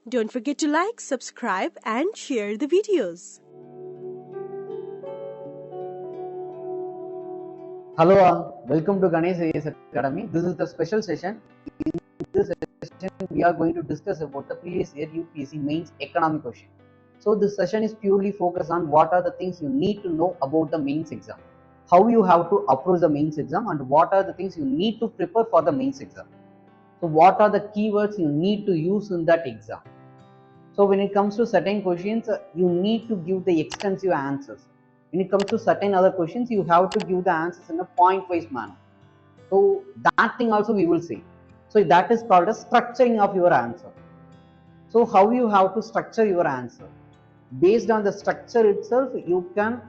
Don't forget to like, subscribe and share the videos. Hello all, welcome to Ganesh IAS Academy. This is the special session. In this session, we are going to discuss about the previous year UPSC Mains economic question. So this session is purely focused on what are the things you need to know about the mains exam, how you have to approach the mains exam, and what are the things you need to prepare for the mains exam. So what are the keywords you need to use in that exam. So when it comes to certain questions, you need to give the extensive answers. When it comes to certain other questions, you have to give the answers in a point-wise manner. So that thing also we will see. So that is called a structuring of your answer. So how you have to structure your answer? Based on the structure itself, you can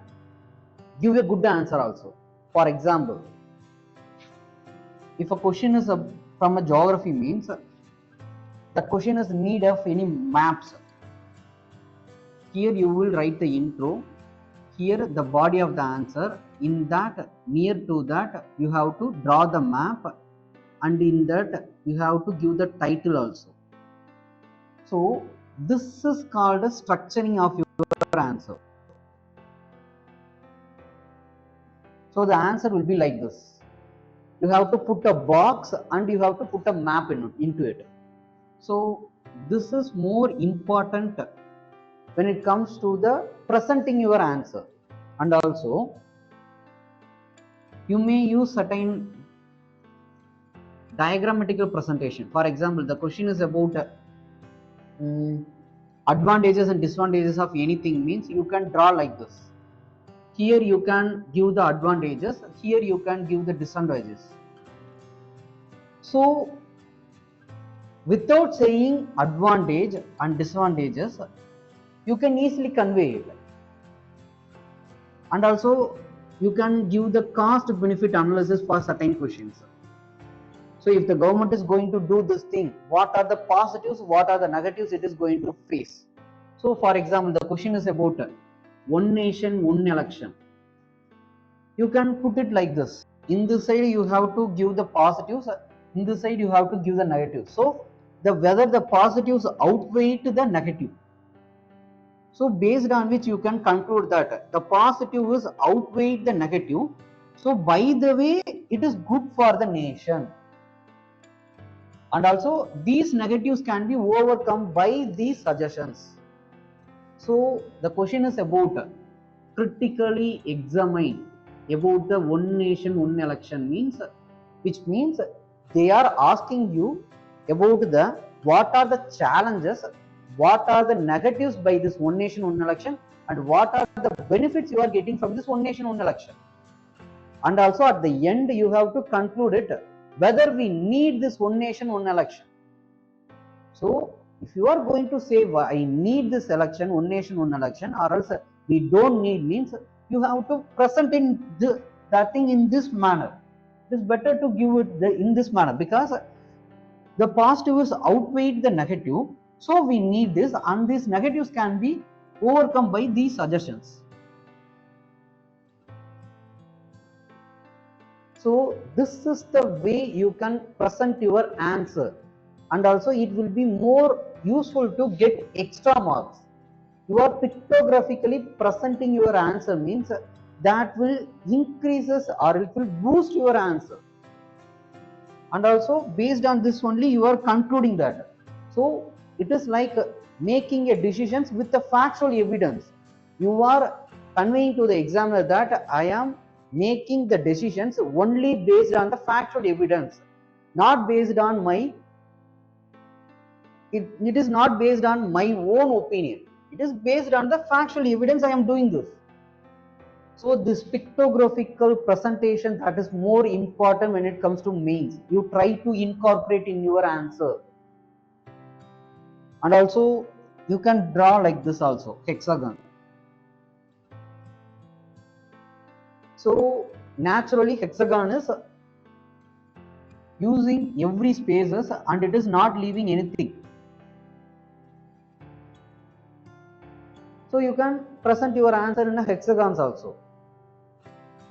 give a good answer also. For example, if a question is from a geography means, the question is need of any maps. Here you will write the intro, here the body of the answer. In that, near to that, you have to draw the map, and in that you have to give the title also. So this is called a structuring of your answer. So the answer will be like this. You have to put a box and you have to put a map into it. So this is more important when it comes to the presenting your answer. And also you may use certain diagrammatical presentation. For example, the question is about advantages and disadvantages of anything means you can draw like this. Here you can give the advantages, here you can give the disadvantages. So without saying advantage and disadvantages, you can easily convey it. And also you can give the cost benefit analysis for certain questions. So if the government is going to do this thing, what are the positives, what are the negatives it is going to face? So for example, the question is about one nation, one election. You can put it like this. In this side you have to give the positives, in this side you have to give the negatives. So whether the positives outweigh the negative. So based on which you can conclude that the positive is outweigh the negative. So by the way, it is good for the nation. And also these negatives can be overcome by these suggestions. So the question is about critically examine about the one nation, one election means, which means they are asking you about the what are the challenges, what are the negatives by this one nation, one election, and what are the benefits you are getting from this one nation, one election. And also at the end you have to conclude it whether we need this one nation, one election. So if you are going to say I need this election, one nation, one election, or else we don't need means, you have to present in that thing in this manner. It is better to give it in this manner because the positives outweigh the negative. So we need this, and these negatives can be overcome by these suggestions. So this is the way you can present your answer, and also it will be more useful to get extra marks. You are pictographically presenting your answer means that will increases or it will boost your answer. And also based on this only you are concluding that. So it is like making a decisions with the factual evidence. You are conveying to the examiner that I am making the decisions only based on the factual evidence, not based on my it is not based on my own opinion. It is based on the factual evidence I am doing this. So this pictographical presentation, that is more important when it comes to mains. You try to incorporate in your answer. And also you can draw like this also, hexagon. So naturally hexagon is using every spaces and it is not leaving anything. So you can present your answer in a hexagons also.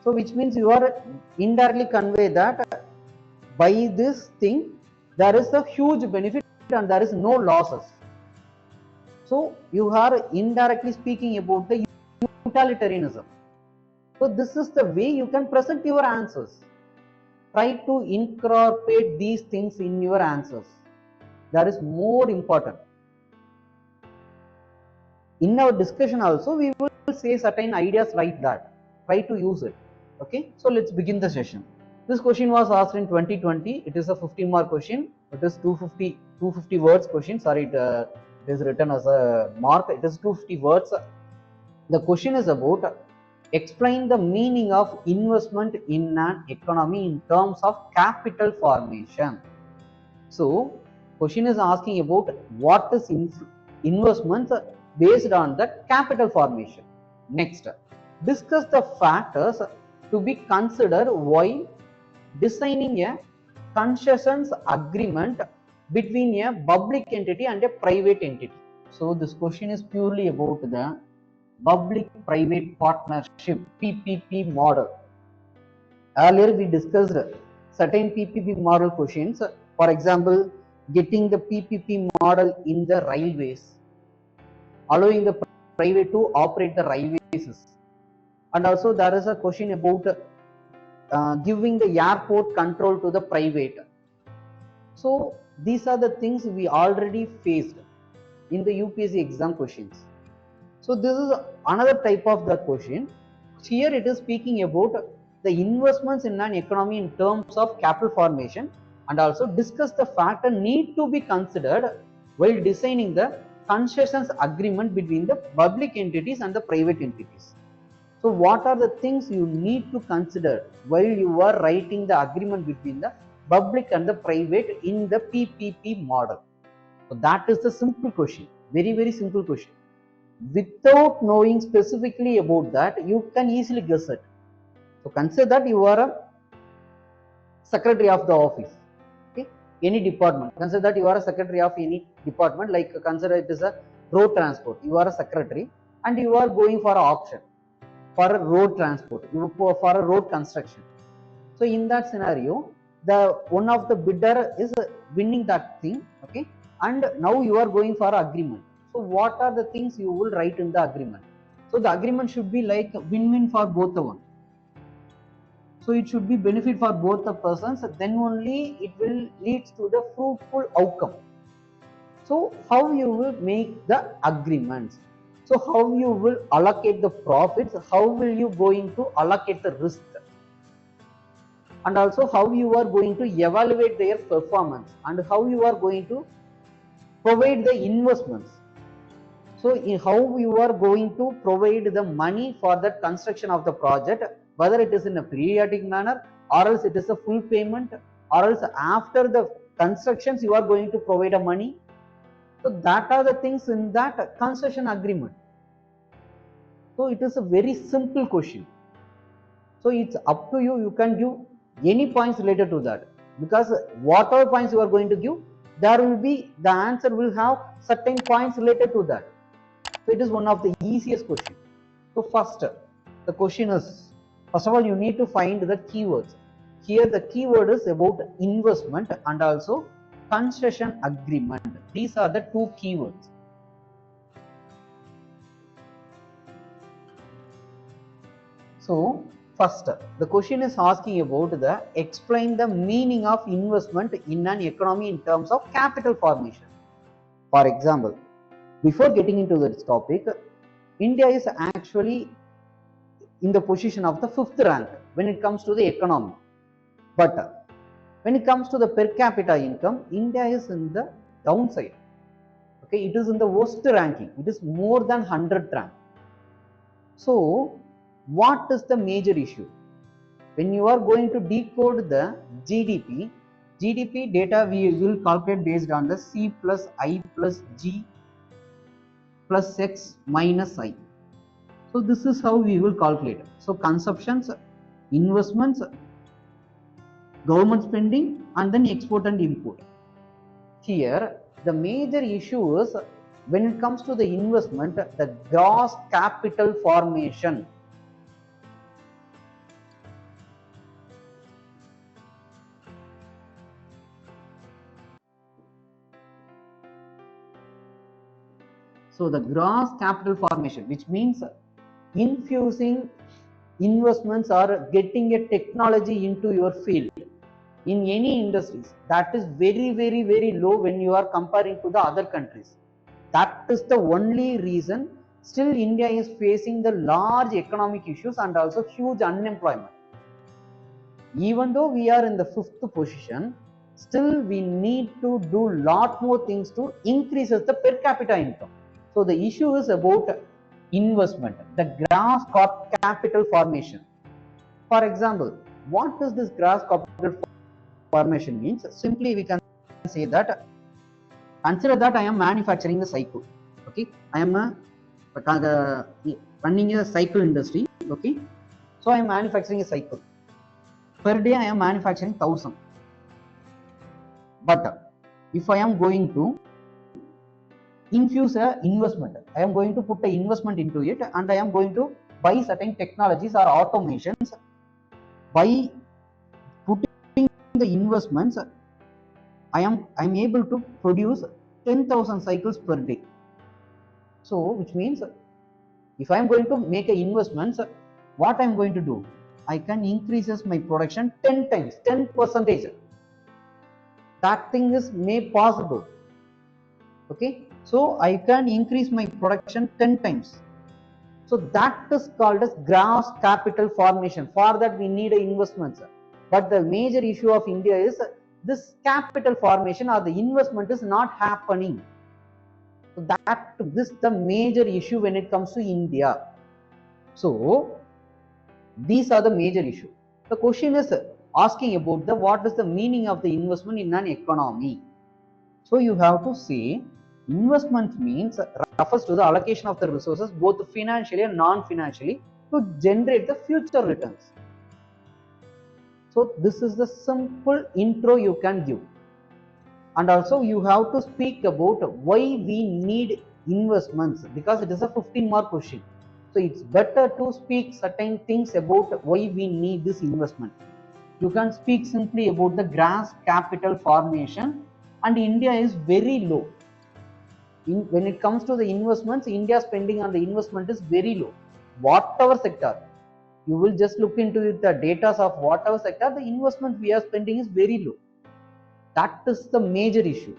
So which means you are indirectly convey that by this thing there is a huge benefit and there is no losses. So you are indirectly speaking about the utilitarianism. So this is the way you can present your answers. Try to incorporate these things in your answers. That is more important. In our discussion also, we will say certain ideas like that. Try to use it. Okay, so let's begin the session. This question was asked in 2020. It is a 15-mark question. It is 250 words question. Sorry, it is written as a mark. It is 250 words. The question is about explain the meaning of investment in an economy in terms of capital formation. So, question is asking about what is investments based on the capital formation. Next, discuss the factors to be considered while designing a concessions agreement between a public entity and a private entity. So, this question is purely about the public-private partnership PPP model. Earlier we discussed certain PPP model questions. For example, getting the PPP model in the railways, allowing the private to operate the railways, and also there is a question about giving the airport control to the private. So these are the things we already faced in the UPSC exam questions. So this is another type of the question. Here it is speaking about the investments in an economy in terms of capital formation, and also discuss the factor need to be considered while designing the concessions agreement between the public entities and the private entities. So what are the things you need to consider while you are writing the agreement between the public and the private in the PPP model? So that is the simple question, very simple question. Without knowing specifically about that, you can easily guess it. So consider that you are a secretary of the office, okay, any department. Consider that you are a secretary of any department, like consider it is a road transport. You are a secretary and you are going for an auction for a road transport, for a road construction. So in that scenario, the one of the bidder is winning that thing, okay, and now you are going for an agreement. So what are the things you will write in the agreement? So the agreement should be like win-win for both the one. So it should be benefit for both the persons, then only it will lead to the fruitful outcome. So how you will make the agreements? So how you will allocate the profits? How will you going to allocate the risk? And also how you are going to evaluate their performance, and how you are going to provide the investments. So how you are going to provide the money for the construction of the project, whether it is in a periodic manner or else it is a full payment, or else after the constructions you are going to provide a money. So that are the things in that concession agreement. So it is a very simple question. So it's up to you. You can give any points related to that, because whatever points you are going to give, there will be the answer will have certain points related to that. So it is one of the easiest questions. So first, the question is, first of all, you need to find the keywords. Here the keyword is about investment and also concession agreement. These are the two keywords. So first, the question is asking about the explain the meaning of investment in an economy in terms of capital formation. For example, before getting into this topic, India is actually in the position of the 5th rank when it comes to the economy. But when it comes to the per capita income, India is in the downside. Okay, it is in the worst ranking. It is more than 100th rank. So what is the major issue? When you are going to decode the GDP data we will calculate based on the C plus I plus G plus X minus I. So this is how we will calculate. So consumptions, investments, government spending, and then export and import. Here the major issue is when it comes to the investment, the gross capital formation. So the gross capital formation, which means infusing investments or getting a technology into your field in any industries, that is very low when you are comparing to the other countries. That is the only reason still India is facing the large economic issues and also huge unemployment. Even though we are in the 5th position, still we need to do lot more things to increase the per capita income. So the issue is about investment, the gross capital formation. For example, what does this gross capital formation means? Simply we can say that, consider that I am manufacturing a cycle. Okay, I am running a cycle industry. Okay, so I am manufacturing a cycle. Per day I am manufacturing 1000. But if I am going to infuse a investment, I am going to put an investment into it, and I am going to buy certain technologies or automations. By putting the investments, I am able to produce 10,000 cycles per day. So which means if I am going to make an investments, what I am going to do? I can increases my production 10 times, 10%. That thing is made possible. Okay, so I can increase my production 10 times. So that is called as gross capital formation. For that we need investments. But the major issue of India is this capital formation or the investment is not happening. So this is the major issue when it comes to India. So these are the major issue. The question is asking about what is the meaning of the investment in an economy. So you have to say investment means refers to the allocation of the resources both financially and non-financially to generate the future returns. So this is the simple intro you can give. And also you have to speak about why we need investments, because it is a 15-mark question. So it's better to speak certain things about why we need this investment. You can speak simply about the gross capital formation, and India is very low. When it comes to the investments, India spending on the investment is very low. Whatever sector, you will just look into the data of whatever sector, the investment we are spending is very low. That is the major issue.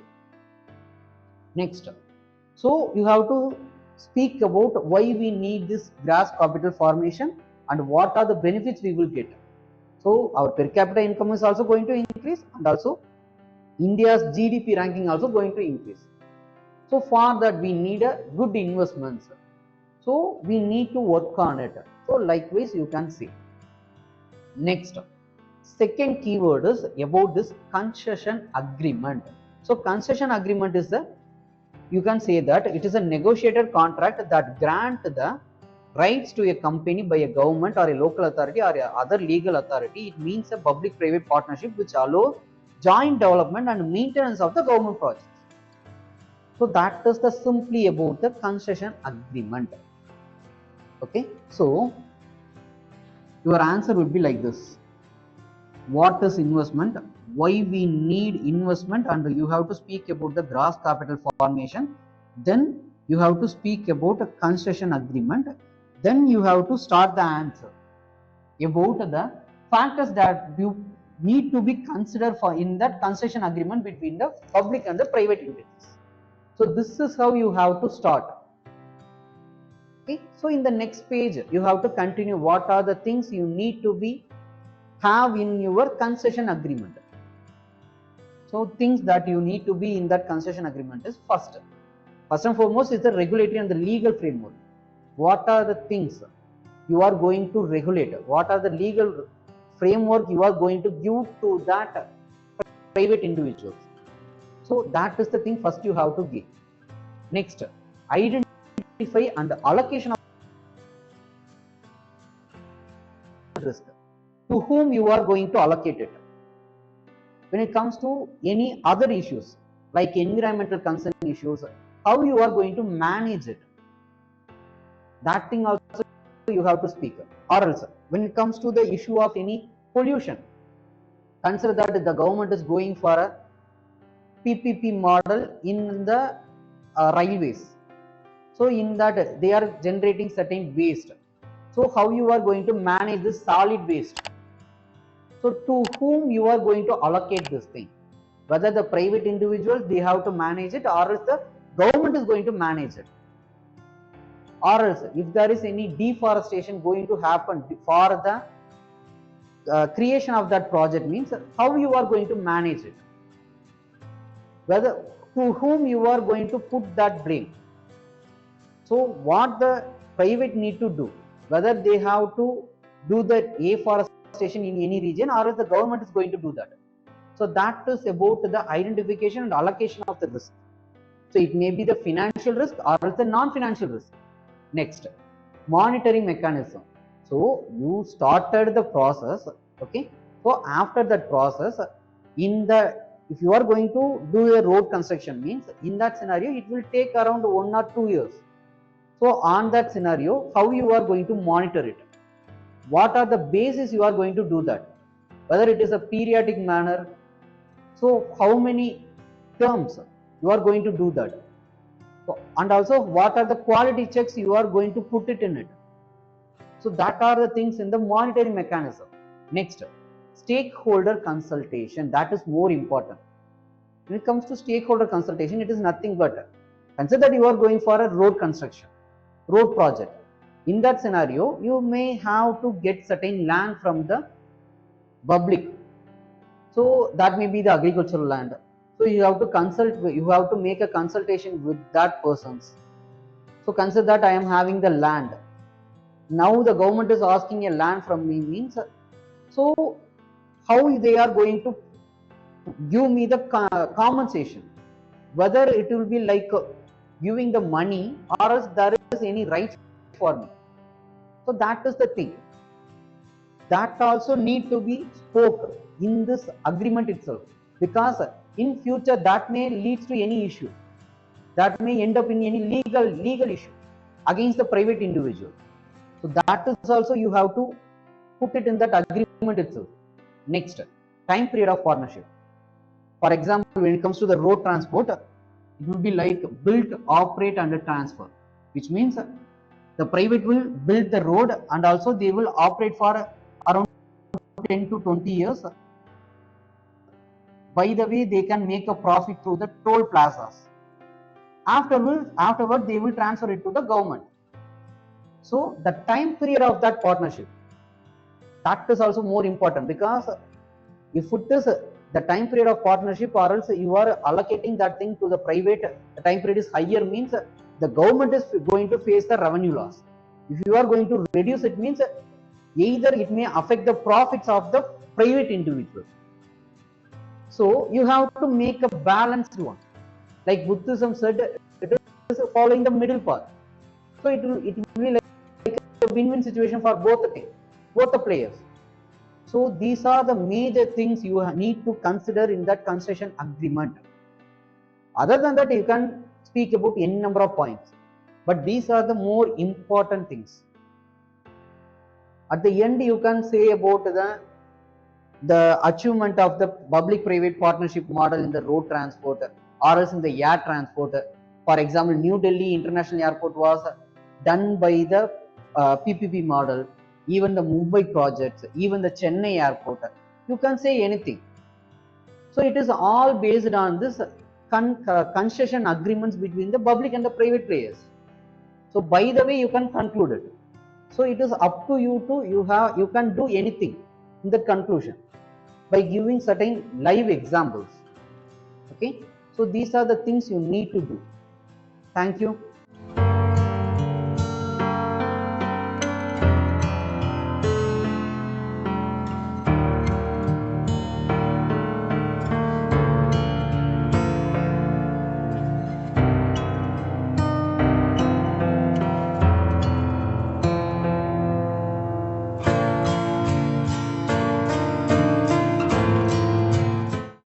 Next, so you have to speak about why we need this gross capital formation and what are the benefits we will get. So our per capita income is also going to increase, and also India's GDP ranking also going to increase. So for that we need a good investments. So we need to work on it. So likewise you can see. Next, second keyword is about this concession agreement. So concession agreement is you can say that it is a negotiated contract that grant the rights to a company by a government or a local authority or other legal authority. It means a public-private partnership which allows joint development and maintenance of the government projects. So that is the simply about the concession agreement. Okay, so your answer would be like this: what is investment, why we need investment, and you have to speak about the gross capital formation. Then you have to speak about a concession agreement. Then you have to start the answer about the factors that you need to be considered for in that concession agreement between the public and the private entities. So this is how you have to start. Okay, so in the next page you have to continue what are the things you need to be have in your concession agreement. So things that you need to be in that concession agreement is first and foremost is the regulatory and the legal framework. What are the things you are going to regulate? What are the legal framework you are going to give to that private individuals? So that is the thing first you have to give. Next, identify and allocation of risk. To whom you are going to allocate it. When it comes to any other issues like environmental concern issues, how you are going to manage it. That thing also you have to speak. Or else, when it comes to the issue of any pollution, consider that the government is going for a PPP model in the railways. So in that they are generating certain waste. So how you are going to manage this solid waste? So to whom you are going to allocate this thing? Whether the private individuals they have to manage it, or else the government is going to manage it. Or else if there is any deforestation going to happen for the creation of that project, means how you are going to manage it, whether to whom you are going to put that blame. So what the private need to do, whether they have to do the afforestation in any region, or else the government is going to do that. So that is about the identification and allocation of the risk. So it may be the financial risk or else the non-financial risk. Next, monitoring mechanism. So you started the process, okay. So after that process, if you are going to do a road construction, means in that scenario it will take around 1 or 2 years. So on that scenario, how you are going to monitor it? What are the basis you are going to do that? Whether it is a periodic manner. So how many terms you are going to do that? And also what are the quality checks you are going to put it in it? So that are the things in the monitoring mechanism. Next, stakeholder consultation. That is more important. When it comes to stakeholder consultation, it is nothing but consider that you are going for a road construction, road project. In that scenario, you may have to get certain land from the public. So that may be the agricultural land. So you have to consult, you have to make a consultation with that persons. So consider that I am having the land. Now the government is asking a land from me, means so how they are going to give me the compensation, whether it will be like giving the money or else there is any right for me. So that is the thing that also need to be spoken in this agreement itself, because in future that may lead to any issue, that may end up in any legal issue against the private individual. So that is also you have to put it in that agreement itself. Next, time period of partnership. For example, when it comes to the road transport, it will be like build, operate and transfer, which means the private will build the road and also they will operate for around 10 to 20 years. By the way, they can make a profit through the toll plazas. Afterward, they will transfer it to the government. So the time period of that partnership, that is also more important, because if it is the time period of partnership or else you are allocating that thing to the private, the time period is higher, means the government is going to face the revenue loss. If you are going to reduce it, means either it may affect the profits of the private individual. So you have to make a balanced one. Like Buddhism said, it is following the middle path. So it will be like a win-win situation for both the players. So these are the major things you need to consider in that concession agreement. Other than that, you can speak about any number of points, but these are the more important things. At the end, you can say about the achievement of the public-private partnership model in the road transport or else in the air transport. For example, New Delhi International Airport was done by the PPP model, even the Mumbai projects, even the Chennai airport. You can say anything. So it is all based on this concession agreements between the public and the private players. So by the way, you can conclude it. So it is up to you to you can do anything in the conclusion by giving certain live examples. Okay, so these are the things you need to do. Thank you.